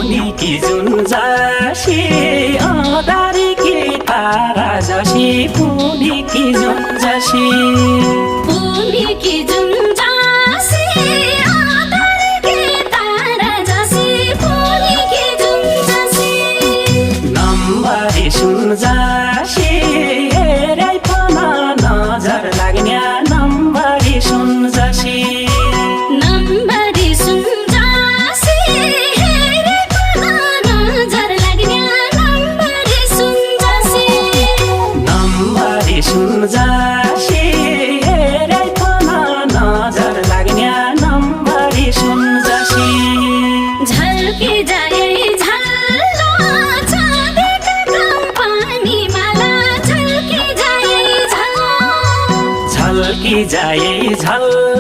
पुनी की जुन जासी अदारी की तारा जसी पुनी की जुन जासी पुनी की जुन जासी अदारी की तारा जसी पुनी की जुन जासी नम्बरी सुन जासी हेरै पन नजर लाग्ने नम्बरी सुन जासी नम्बरी सुन जासी हेरै पन नजर लाग्ने नम्बरी सुन जासी नम्बरी सुन जासी हेरै पन नजर लाग्ने नम्बरी सुन जासी झल्की जाए झल्लो चाँदीका कम्पनी माला झल्की जाए झल्लो झल्की जाए झल्लो